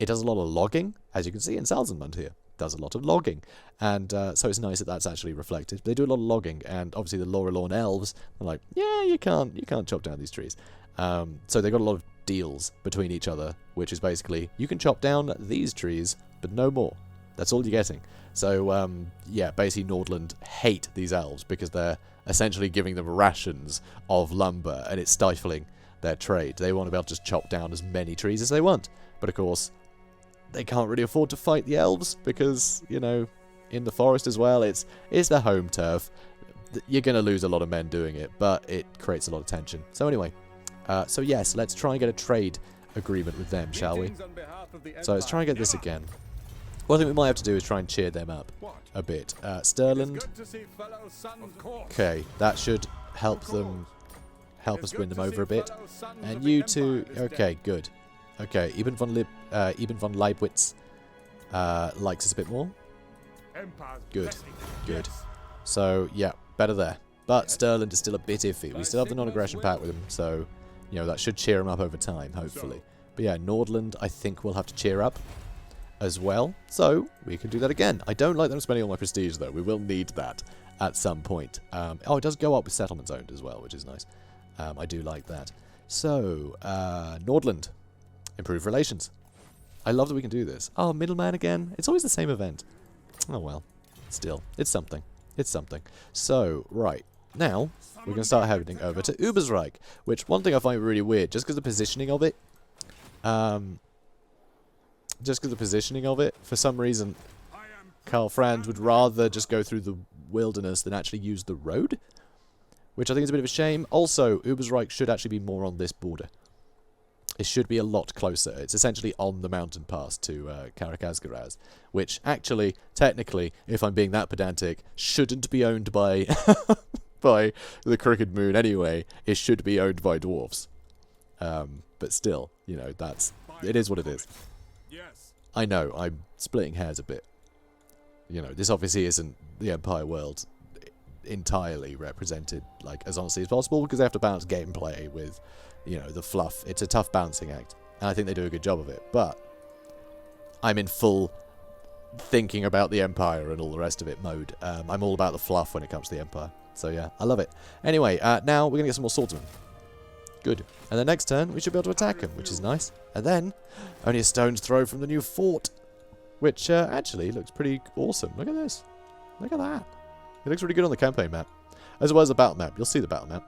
it does a lot of logging, as you can see in Salzenmund here. Does a lot of logging, and so it's nice that that's actually reflected. They do a lot of logging, and obviously the Laurelorn Elves are like, yeah, you can't chop down these trees. So they've got a lot of deals between each other, which is basically, you can chop down these trees, but no more. That's all you're getting. So, yeah, basically Nordland hate these elves because they're essentially giving them rations of lumber, and it's stifling their trade. They want to be able to just chop down as many trees as they want. But of course, they can't really afford to fight the elves because, you know, in the forest as well, it's their home turf. You're going to lose a lot of men doing it, but it creates a lot of tension. So anyway, so yes, let's try and get a trade agreement with them, shall we? So let's try and get this again. One thing we might have to do is try and cheer them up a bit. Stirland. Okay, that should help us win them over a bit. And you two, okay, good. Okay, Eben von Leibwitz likes us a bit more. Good, good. So, yeah, better there. But Stirland is still a bit iffy. We still have the non-aggression pact with him, so, you know, that should cheer him up over time, hopefully. But yeah, Nordland, I think we'll have to cheer up as well. So, we can do that again. I don't like that I'm spending all my prestige, though. We will need that at some point. Oh, it does go up with settlements owned as well, which is nice. I do like that. So, Nordland. Improve relations. I love that we can do this. Oh, middleman again? It's always the same event. Oh well. Still, it's something. It's something. So, right. Now, we're going to start heading over to Ubersreik, which one thing I find really weird, just because the positioning of it, for some reason, Karl Franz would rather just go through the wilderness than actually use the road, which I think is a bit of a shame. Also, Ubersreik should actually be more on this border. It should be a lot closer. It's essentially on the mountain pass to Karakazgaraz, which actually, technically, if I'm being that pedantic, shouldn't be owned by by the Crooked Moon anyway. It should be owned by dwarves. But still, you know, it is what it is. I know, I'm splitting hairs a bit. You know, this obviously isn't the Empire world entirely represented like as honestly as possible, because they have to balance gameplay with, you know, the fluff. It's a tough balancing act, and I think they do a good job of it. But I'm in full thinking about the Empire and all the rest of it mode. I'm all about the fluff when it comes to the Empire. So yeah, I love it. Anyway, now we're going to get some more swordsmen. Good. And the next turn, we should be able to attack them, which is nice. And then, only a stone's throw from the new fort, which actually looks pretty awesome. Look at this. Look at that. It looks really good on the campaign map. As well as the battle map. You'll see the battle map.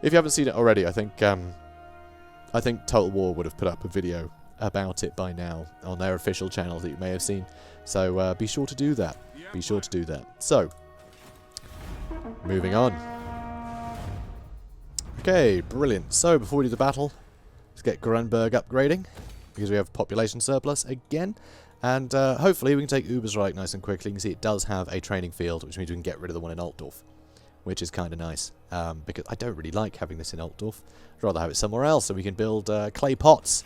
If you haven't seen it already, I think Total War would have put up a video about it by now on their official channel that you may have seen. So be sure to do that. Be sure to do that. So, moving on. Okay, brilliant. So, before we do the battle, let's get Grunberg upgrading, because we have population surplus again. And hopefully we can take Ubersreik nice and quickly. You can see it does have a training field, which means we can get rid of the one in Altdorf, which is kind of nice. Because I don't really like having this in Altdorf. I'd rather have it somewhere else, so we can build clay pots.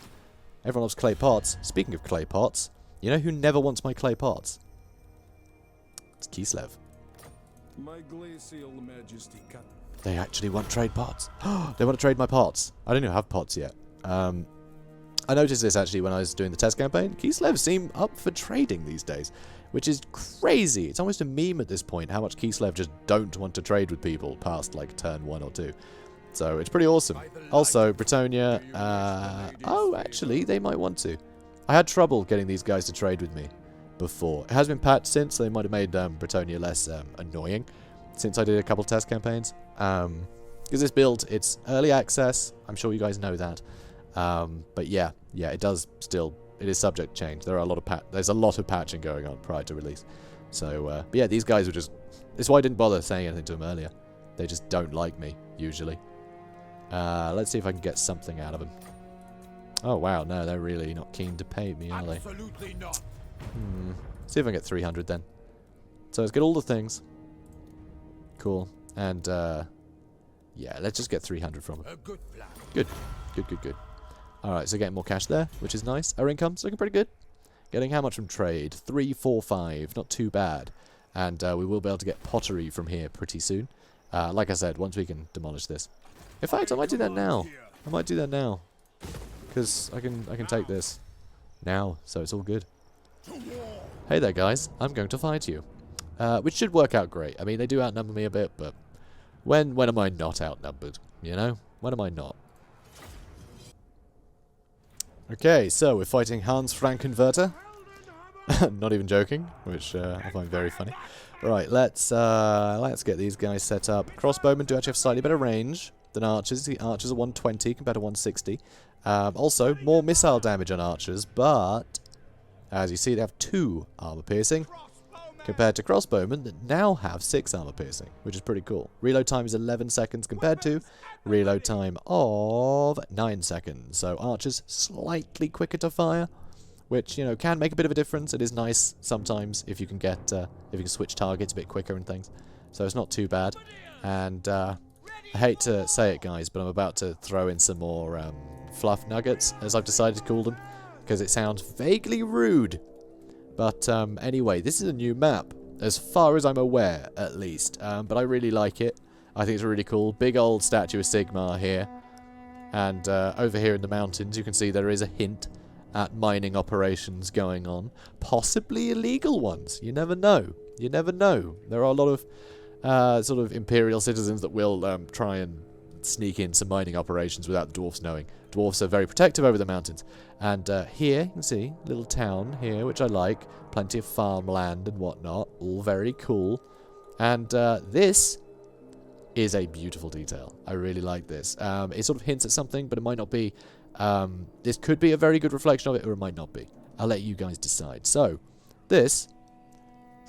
Everyone loves clay pots. Speaking of clay pots, you know who never wants my clay pots? It's Kislev. My glacial majesty can. They actually want trade pots. They want to trade my pots. I don't even have pots yet. I noticed this actually when I was doing the test campaign. Kislev seem up for trading these days, which is crazy. It's almost a meme at this point how much Kislev just don't want to trade with people past like turn 1 or 2. So it's pretty awesome. Also, Bretonia. Oh, actually, they might want to. I had trouble getting these guys to trade with me before. It has been patched since, so they might have made Bretonia less annoying since I did a couple test campaigns. Because this build, it's early access. I'm sure you guys know that. But yeah, it does still. It is subject to change. There are a lot of there's a lot of patching going on prior to release. So, but yeah, these guys were just. It's why I didn't bother saying anything to them earlier. They just don't like me usually. Let's see if I can get something out of them. Oh wow, no, they're really not keen to pay me, are they? Absolutely not. See if I can get 300 then. So let's get all the things. Cool. And yeah, let's just get 300 from them. A good plan. Good. Alright, so getting more cash there, which is nice. Our income's looking pretty good. Getting how much from trade? 3, 4, 5. Not too bad. And we will be able to get pottery from here pretty soon. Like I said, once we can demolish this. In fact, I might do that now. Because I can take this now, so it's all good. Hey there, guys. I'm going to fight you. Which should work out great. I mean, they do outnumber me a bit, but when am I not outnumbered? You know? When am I not? Okay, so we're fighting Hans Frankenwerter. Not even joking, which I find very funny. Right, let's get these guys set up. Crossbowmen do actually have slightly better range than archers. The archers are 120 compared to 160. Also, more missile damage on archers, but as you see, they have 2 armor piercing compared to crossbowmen that now have 6 armor piercing, which is pretty cool. Reload time is 11 seconds compared to reload time of 9 seconds. So archers slightly quicker to fire, which, you know, can make a bit of a difference. It is nice sometimes if you can get if you can switch targets a bit quicker and things. So it's not too bad. And I hate to say it, guys, but I'm about to throw in some more fluff nuggets, as I've decided to call them, because it sounds vaguely rude. But anyway, this is a new map, as far as I'm aware, at least. But I really like it. I think it's really cool. Big old statue of Sigmar here. And over here in the mountains, you can see there is a hint at mining operations going on. Possibly illegal ones. You never know. You never know. There are a lot of sort of imperial citizens that will try and sneak in some mining operations without the dwarfs knowing. Dwarfs are very protective over the mountains. And here, you can see, little town here, which I like. Plenty of farmland and whatnot. All very cool. And this is a beautiful detail. I really like this. It sort of hints at something, but it might not be. This could be a very good reflection of it, or it might not be. I'll let you guys decide. So, this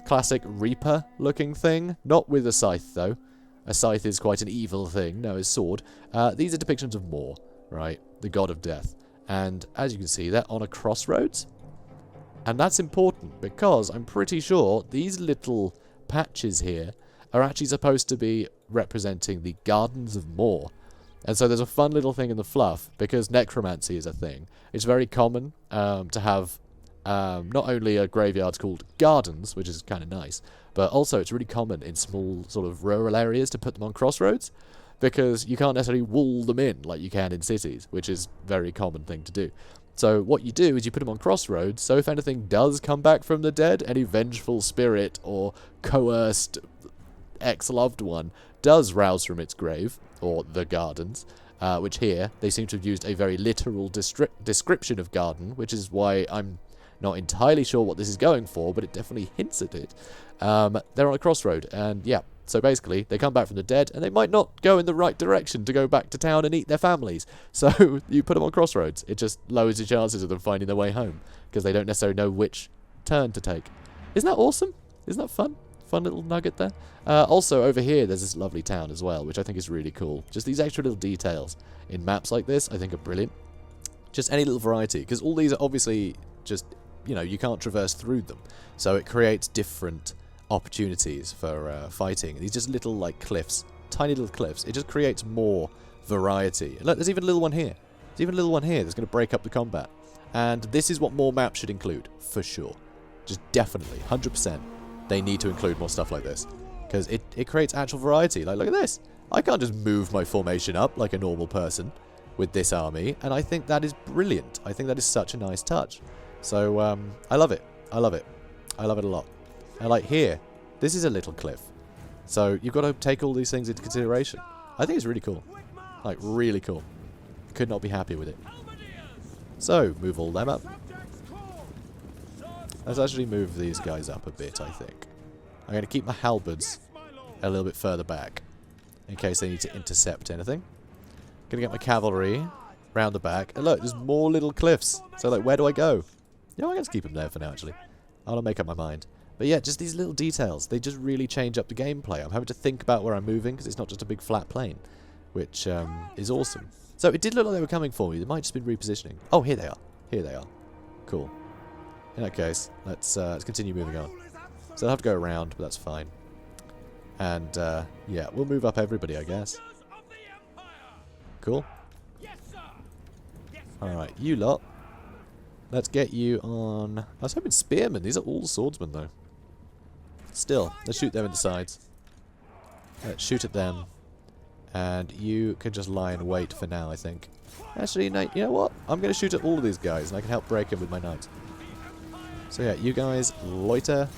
classic Reaper-looking thing. Not with a scythe, though. A scythe is quite an evil thing. No, it's sword. These are depictions of Mor, right? The god of death. And as you can see, they're on a crossroads. And that's important because I'm pretty sure these little patches here are actually supposed to be representing the Gardens of Mor. And so there's a fun little thing in the fluff, because necromancy is a thing. It's very common to have not only a graveyard called Gardens, which is kind of nice, But also, it's really common in small sort of rural areas to put them on crossroads, because you can't necessarily wall them in like you can in cities, which is a very common thing to do. So what you do is you put them on crossroads, so if anything does come back from the dead, any vengeful spirit or coerced ex-loved one does rouse from its grave, or the gardens, which here, they seem to have used a very literal description of garden, which is why I'm not entirely sure what this is going for, but it definitely hints at it. They're on a crossroad, and yeah, so basically, they come back from the dead, and they might not go in the right direction to go back to town and eat their families. So you put them on crossroads. It just lowers your chances of them finding their way home, because they don't necessarily know which turn to take. Isn't that awesome? Isn't that fun? Fun little nugget there. Also, over here, there's this lovely town as well, which I think is really cool. Just these extra little details in maps like this, I think are brilliant. Just any little variety, because all these are obviously just, you know, you can't traverse through them. So it creates different opportunities for fighting. These just little, like, cliffs. Tiny little cliffs. It just creates more variety. Look, there's even a little one here. There's even a little one here that's going to break up the combat. And this is what more maps should include, for sure. Just definitely, 100%. They need to include more stuff like this, because it creates actual variety. Like, look at this. I can't just move my formation up like a normal person with this army, and I think that is brilliant. I think that is such a nice touch. So, I love it. I love it. I love it a lot. And like here, this is a little cliff. So you've got to take all these things into consideration. I think it's really cool. Like, really cool. Could not be happier with it. So, move all them up. Let's actually move these guys up a bit, I think. I'm going to keep my halberds a little bit further back, in case they need to intercept anything. Going to get my cavalry round the back. And look, there's more little cliffs. So, like, where do I go? Yeah, I'm going to keep them there for now, actually. I'll make up my mind. But yeah, just these little details. They just really change up the gameplay. I'm having to think about where I'm moving, because it's not just a big flat plane, which is awesome. So it did look like they were coming for me. They might just be repositioning. Oh, here they are. Here they are. Cool. In that case, let's continue moving on. So I'll have to go around, but that's fine. And, yeah, we'll move up everybody, I guess. Cool. Alright, you lot. Let's get you on... I was hoping spearmen. These are all swordsmen, though. Still, let's shoot them in the sides. Let's shoot at them. And you can just lie in wait for now, I think. Actually, no, you know what? I'm going to shoot at all of these guys, and I can help break them with my knights. So yeah, you guys loiter.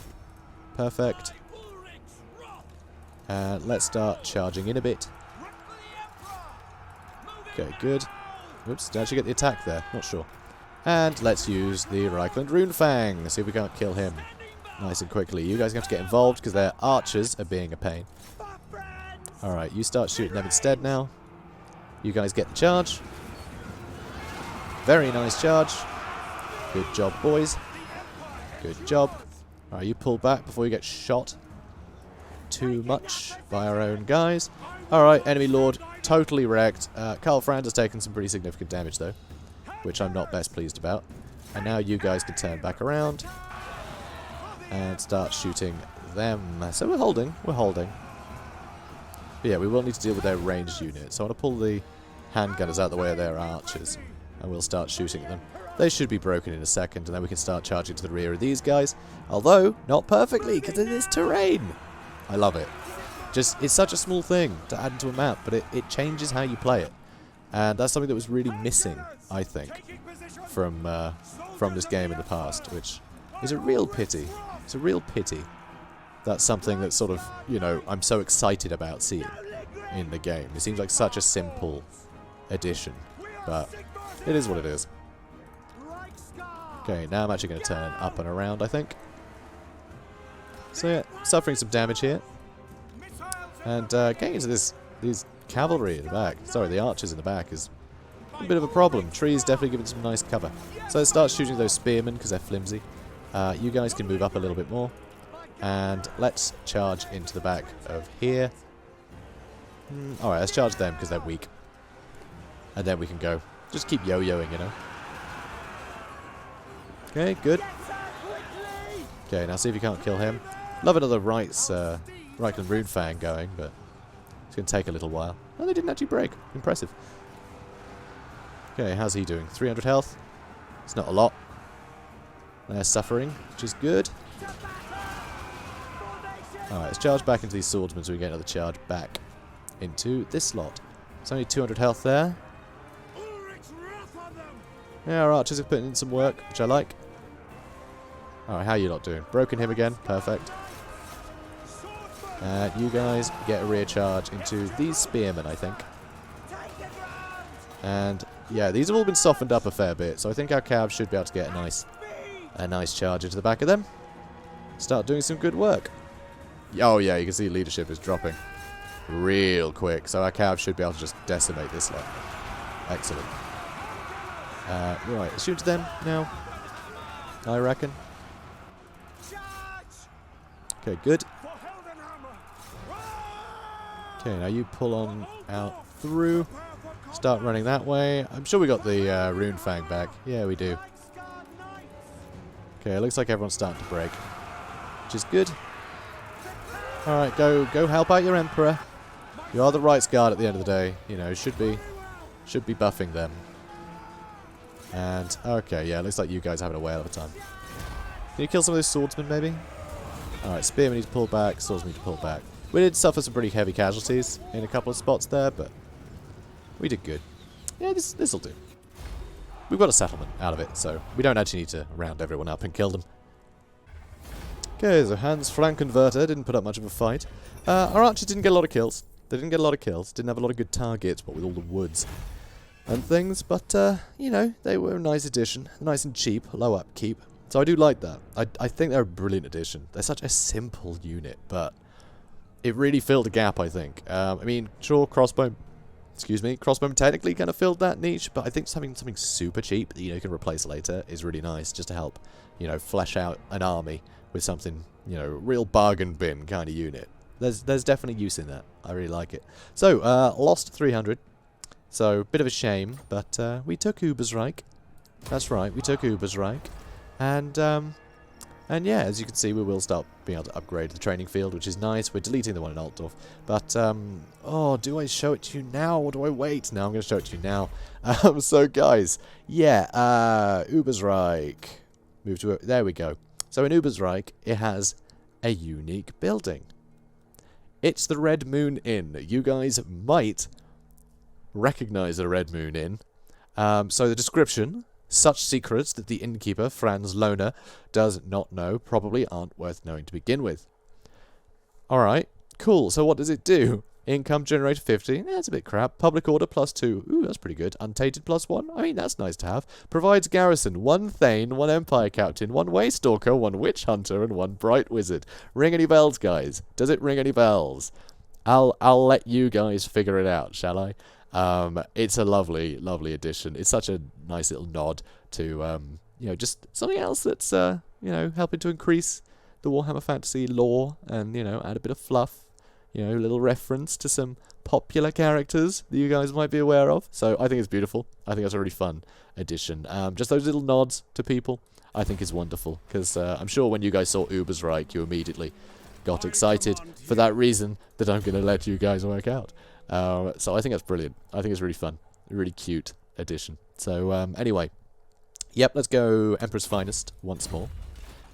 Perfect. And let's start charging in a bit. Okay, good. Oops, did I actually get the attack there? Not sure. And let's use the Reikland Runefang. See if we can't kill him nice and quickly. You guys have to get involved because their archers are being a pain. Alright, you start shooting them instead now. You guys get the charge. Very nice charge. Good job, boys. Good job. Alright, you pull back before you get shot too much by our own guys. Alright, enemy lord, totally wrecked. Karl Franz has taken some pretty significant damage though, which I'm not best pleased about. And now you guys can turn back around and start shooting them. So we're holding. But yeah, we will need to deal with their ranged unit. So I want to pull the handgunners out of the way of their archers, and we'll start shooting them. They should be broken in a second, and then we can start charging to the rear of these guys. Although, not perfectly, because it is terrain. I love it. Just, it's such a small thing to add into a map, but it changes how you play it. And that's something that was really missing, I think, from this game in the past, which is a real pity. It's a real pity. That's something that sort of, you know, I'm so excited about seeing in the game. It seems like such a simple addition, but it is what it is. Okay, now I'm actually going to turn up and around, I think. So yeah, suffering some damage here. And getting into these cavalry in the back, sorry, the archers in the back is a bit of a problem. Trees definitely giving some nice cover. So let's start shooting those spearmen because they're flimsy. You guys can move up a little bit more. And let's charge into the back of here. Alright, let's charge them because they're weak. And then we can go. Just keep yo-yoing, you know. Okay, good. Okay, now see if you can't kill him. Love another Reikland Runefang going, but it's going to take a little while. Oh, they didn't actually break. Impressive. Okay, how's he doing? 300 health? It's not a lot. They're suffering, which is good. Alright, let's charge back into these swordsmen so we get another charge back into this slot. It's only 200 health there. Yeah, our archers are putting in some work, which I like. Alright, how you lot doing? Broken him again. Perfect. And you guys get a rear charge into these spearmen, I think. And yeah, these have all been softened up a fair bit, so I think our calves should be able to get a nice charge into the back of them. Start doing some good work. Oh yeah, you can see leadership is dropping real quick, so our calves should be able to just decimate this lot. Excellent. Right, let's shoot them now, I reckon. Okay, good. Okay, now you pull on out through. Start running that way. I'm sure we got the rune fang back. Yeah, we do. Okay, it looks like everyone's starting to break, which is good. Alright, go help out your Emperor. You are the Rights Guard at the end of the day. You know, should be buffing them. And, okay, yeah, looks like you guys are having a whale of a time. Can you kill some of those swordsmen, maybe? Alright, spearmen need to pull back, swordsmen need to pull back. We did suffer some pretty heavy casualties in a couple of spots there, but we did good. Yeah, this'll do. We've got a settlement out of it, so we don't actually need to round everyone up and kill them. Okay, so Hans flank converter didn't put up much of a fight. Our archers didn't get a lot of kills. They didn't get a lot of kills. Didn't have a lot of good targets, but with all the woods and things. But, you know, they were a nice addition. Nice and cheap. Low upkeep. So I do like that. I think they're a brilliant addition. They're such a simple unit, but it really filled a gap, I think. I mean, sure, crossbow technically kind of filled that niche, but I think having something super cheap that you can replace later is really nice, just to help, flesh out an army with something, real bargain bin kind of unit. There's definitely use in that. I really like it. So, lost 300. So, bit of a shame, but we took Ubersreik. That's right, we took Ubersreik. And yeah, as you can see, we will start being able to upgrade the training field, which is nice. We're deleting the one in Altdorf. But, oh, do I show it to you now, or do I wait? No, I'm going to show it to you now. So, guys, yeah, Ubersreik. Move to there we go. So, in Ubersreik, it has a unique building. It's the Red Moon Inn. You guys might recognize the Red Moon Inn. So, the description: such secrets that the innkeeper, Franz Lohner, does not know probably aren't worth knowing to begin with. Alright, cool. So what does it do? Income generator 50. That's a bit crap. Public order +2. Ooh, that's pretty good. Untainted +1. I mean, that's nice to have. Provides garrison. 1 Thane, 1 Empire Captain, 1 Waystalker, 1 Witch Hunter, and 1 Bright Wizard. Ring any bells, guys? Does it ring any bells? I'll let you guys figure it out, shall I? It's a lovely, lovely addition. It's such a nice little nod to, just something else that's, helping to increase the Warhammer Fantasy lore and, add a bit of fluff, a little reference to some popular characters that you guys might be aware of. So I think it's beautiful. I think it's a really fun addition. Just those little nods to people, I think is wonderful, because I'm sure when you guys saw Ubersreik, you immediately got excited for that reason that I'm going to let you guys work out. So I think that's brilliant. I think it's really fun. A really cute addition. So, anyway. Yep, let's go Emperor's Finest once more.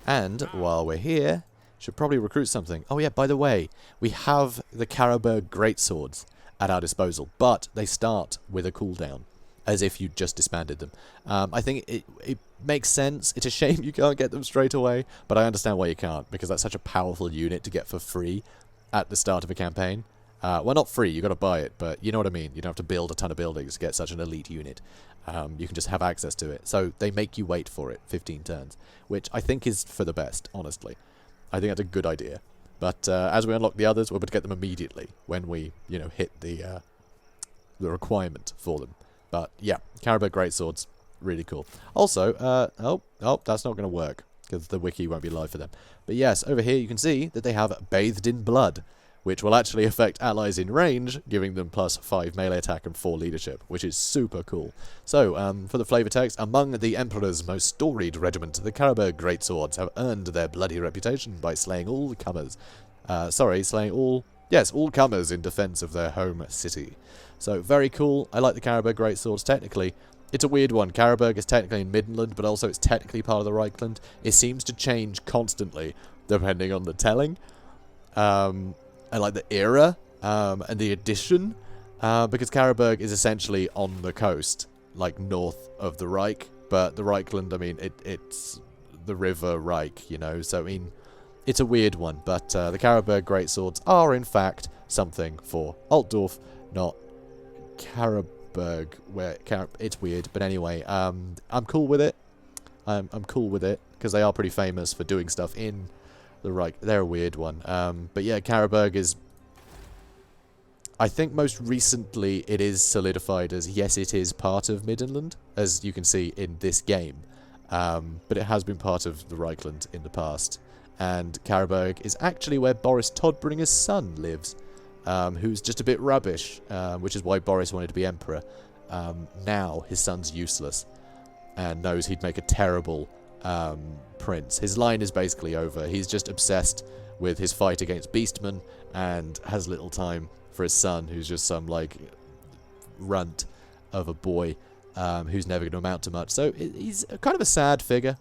And, while we're here, should probably recruit something. Oh yeah, by the way, we have the Karabakh Greatswords at our disposal, but they start with a cooldown, as if you just disbanded them. I think it makes sense. It's a shame you can't get them straight away, but I understand why you can't, because that's such a powerful unit to get for free at the start of a campaign. Well, not free, you got to buy it, but you know what I mean. You don't have to build a ton of buildings to get such an elite unit. You can just have access to it. So they make you wait for it 15 turns, which I think is for the best, honestly. I think that's a good idea. But as we unlock the others, we're able to get them immediately when we, hit the requirement for them. But yeah, Karabakh Greatswords, really cool. Also, oh, that's not going to work because the wiki won't be live for them. But yes, over here you can see that they have Bathed in Blood, which will actually affect allies in range, giving them +5 melee attack and 4 leadership, which is super cool. So, for the flavor text, among the Emperor's most storied regiment, the Karabakh Greatswords have earned their bloody reputation by slaying all comers. All comers in defense of their home city. So, very cool. I like the Karabakh Greatswords. Technically, it's a weird one. Karabakh is technically in Midland, but also it's technically part of the Reichland. It seems to change constantly, depending on the telling. and like the era, and the addition, because Karabberg is essentially on the coast, like north of the Reich, but the Reichland, I mean, it's the river Reich, you know, so I mean, it's a weird one, but the Karabberg greatswords are in fact something for Altdorf, not Karabberg, where it's weird, but anyway, I'm cool with it. I'm cool with it, because they are pretty famous for doing stuff in the Reich. They're a weird one. But yeah, Karabberg is... I think most recently it is solidified as, yes, it is part of Middenland, as you can see in this game. But it has been part of the Reichland in the past. And Karabberg is actually where Boris Todbringer's son lives, who's just a bit rubbish, which is why Boris wanted to be emperor. Now his son's useless and knows he'd make a terrible prince. His line is basically over. He's just obsessed with his fight against Beastmen and has little time for his son, who's just some, like, runt of a boy who's never going to amount to much. So he's kind of a sad figure.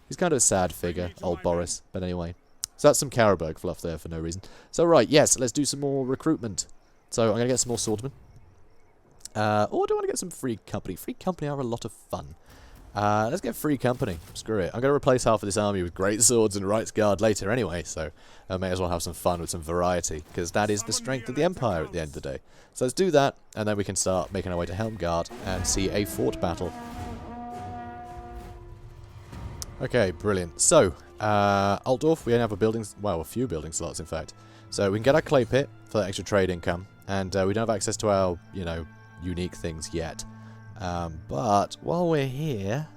He's kind of a sad figure, old Boris. But anyway, so that's some Karabberg fluff there for no reason. So right, yes, let's do some more recruitment. So I'm going to get some more swordsmen. Or do I want to get some free company? Free company are a lot of fun. Let's get free company. Screw it. I'm going to replace half of this army with great swords and Rights Guard later anyway, so I may as well have some fun with some variety, because that is the strength of the Empire at the end of the day. So let's do that, and then we can start making our way to Helmgard and see a fort battle. Okay, brilliant. So, Altdorf, we only have a few building slots in fact. So we can get our clay pit for that extra trade income, and we don't have access to our, you know, unique things yet. But while we're here...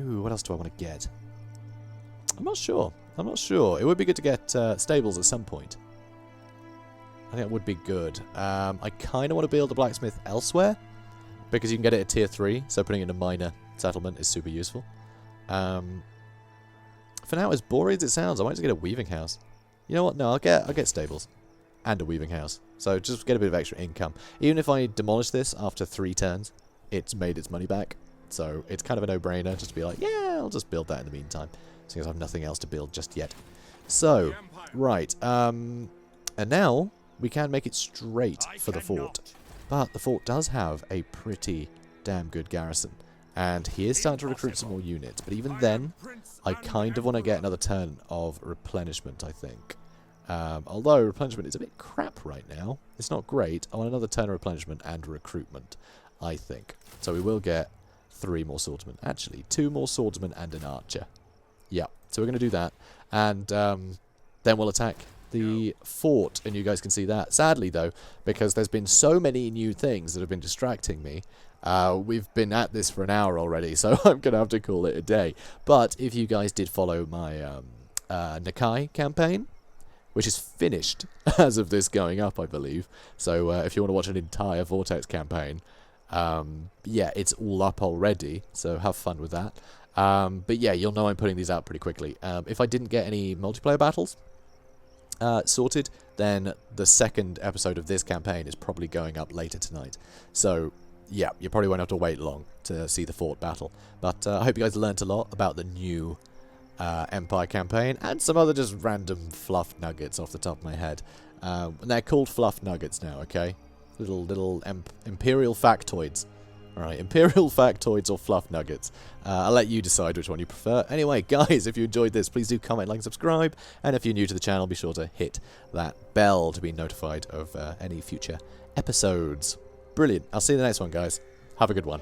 Ooh, what else do I want to get? I'm not sure. It would be good to get stables at some point. I think it would be good. I kind of want to build a blacksmith elsewhere, because you can get it at tier 3, so putting it in a minor settlement is super useful. For now, as boring as it sounds, I might just get a weaving house. You know what? No, I'll get stables and a weaving house. So just get a bit of extra income. Even if I demolish this after 3 turns, it's made its money back. So it's kind of a no-brainer just to be like, yeah, I'll just build that in the meantime, since I have nothing else to build just yet. So, right, and now we can make it straight for the fort. But the fort does have a pretty damn good garrison. And he is starting to recruit some more units. But even then, I kind of want to get another turn of replenishment, I think. Although replenishment is a bit crap right now. It's not great. I want another turn of replenishment and recruitment, I think. So we will get 3 more swordsmen. Actually, 2 more swordsmen and an archer. Yeah, so we're going to do that. And then we'll attack the fort, and you guys can see that. Sadly, though, because there's been so many new things that have been distracting me, we've been at this for an hour already, so I'm going to have to call it a day. But if you guys did follow my Nakai campaign, which is finished as of this going up, I believe. So if you want to watch an entire Vortex campaign, yeah, it's all up already, so have fun with that. But yeah, you'll know I'm putting these out pretty quickly. If I didn't get any multiplayer battles sorted, then the second episode of this campaign is probably going up later tonight. So yeah, you probably won't have to wait long to see the fort battle. But I hope you guys learnt a lot about the new Empire campaign, and some other just random fluff nuggets off the top of my head. And they're called fluff nuggets now, okay? Little imperial factoids. Alright, imperial factoids or fluff nuggets. I'll let you decide which one you prefer. Anyway, guys, if you enjoyed this, please do comment, like, and subscribe. And if you're new to the channel, be sure to hit that bell to be notified of any future episodes. Brilliant. I'll see you in the next one, guys. Have a good one.